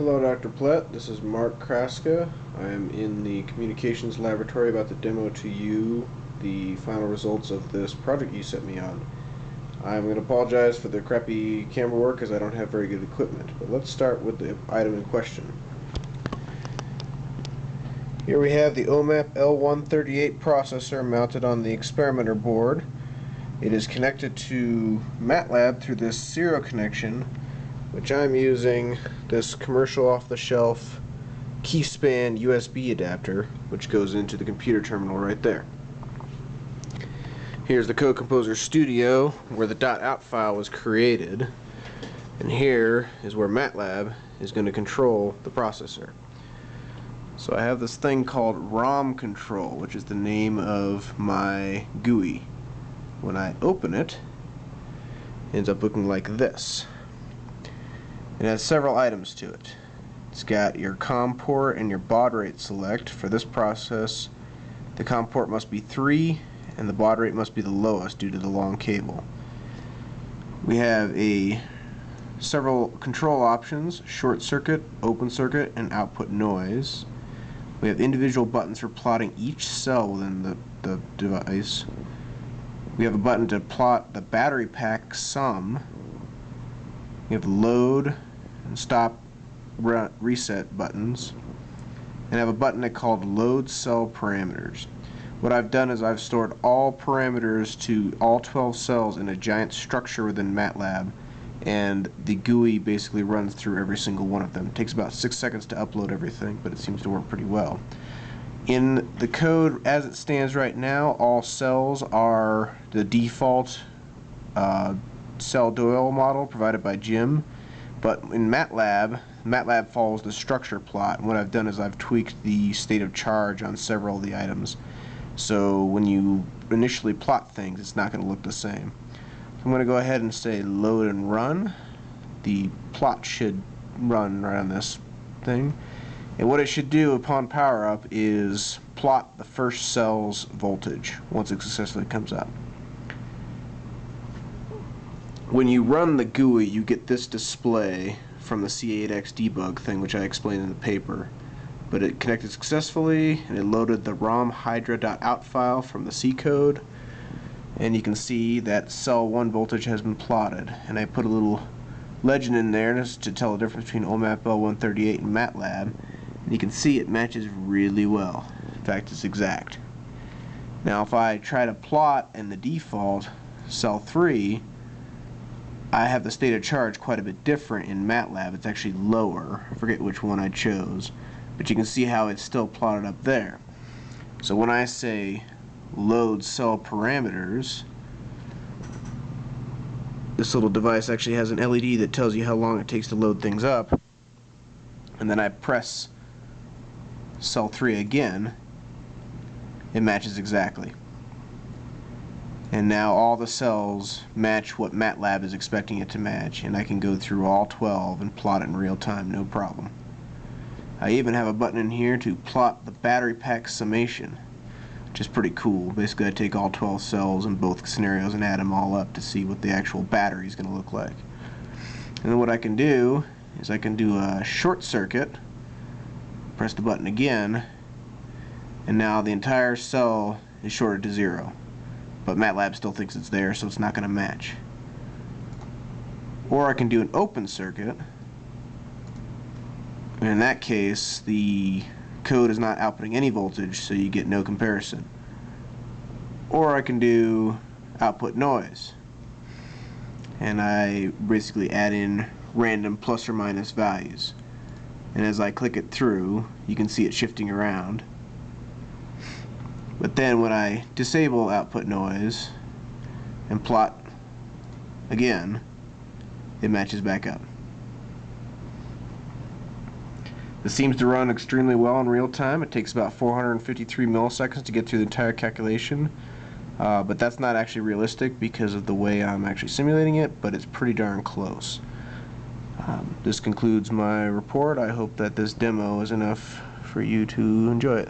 Hello, Dr. Plett. This is Mark Kraska. I am in the communications laboratory about to demo to you the final results of this project you set me on. I'm going to apologize for the crappy camera work because I don't have very good equipment, but let's start with the item in question. Here we have the OMAP L138 processor mounted on the experimenter board. It is connected to MATLAB through this serial connection, which I'm using this commercial off-the-shelf keyspan USB adapter, which goes into the computer terminal right there. Here's the Code Composer Studio, where the .out file was created, and here is where MATLAB is going to control the processor. So I have this thing called ROM Control, which is the name of my GUI. When I open it, it ends up looking like this. It has several items to it. It's got your COM port and your baud rate select. For this process, the COM port must be 3 and the baud rate must be the lowest due to the long cable. We have several control options: short circuit, open circuit, and output noise. We have individual buttons for plotting each cell within the device. We have a button to plot the battery pack sum. We have load and stop reset buttons, and I have a button called load cell parameters. What I've done is I've stored all parameters to all 12 cells in a giant structure within MATLAB, and the GUI basically runs through every single one of them. It takes about 6 seconds to upload everything, but it seems to work pretty well. In the code as it stands right now, all cells are the default cell Doyle model provided by Jim, but in MATLAB follows the structure plot, and what I've done is I've tweaked the state of charge on several of the items, so when you initially plot things, it's not going to look the same. So I'm going to go ahead and say load and run. The plot should run right on this thing, and what it should do upon power up is plot the first cell's voltage once it successfully comes up. When you run the GUI, you get this display from the C8X debug thing, which I explained in the paper. But it connected successfully, and it loaded the ROM hydra.out file from the C code, and you can see that cell 1 voltage has been plotted. And I put a little legend in there just to tell the difference between OMAP L138 and MATLAB, and you can see it matches really well. In fact, it's exact. Now if I try to plot in the default cell 3, I have the state of charge quite a bit different in MATLAB. It's actually lower. I forget which one I chose, but you can see how it's still plotted up there. So when I say load cell parameters, this little device actually has an LED that tells you how long it takes to load things up, and then I press cell 3 again, it matches exactly. And now all the cells match what MATLAB is expecting it to match, and I can go through all 12 and plot it in real time, no problem. I even have a button in here to plot the battery pack summation, which is pretty cool. Basically, I take all 12 cells in both scenarios and add them all up to see what the actual battery is going to look like. And then what I can do is I can do a short circuit, press the button again, and now the entire cell is shorted to 0. But MATLAB still thinks it's there, so it's not going to match. Or I can do an open circuit, and in that case the code is not outputting any voltage, so you get no comparison. Or I can do output noise, and I basically add in random plus or minus values, and as I click it through you can see it shifting around. But then when I disable output noise and plot again, it matches back up. This seems to run extremely well in real time. It takes about 453 milliseconds to get through the entire calculation, but that's not actually realistic because of the way I'm actually simulating it, but it's pretty darn close. This concludes my report. I hope that this demo is enough for you to enjoy it.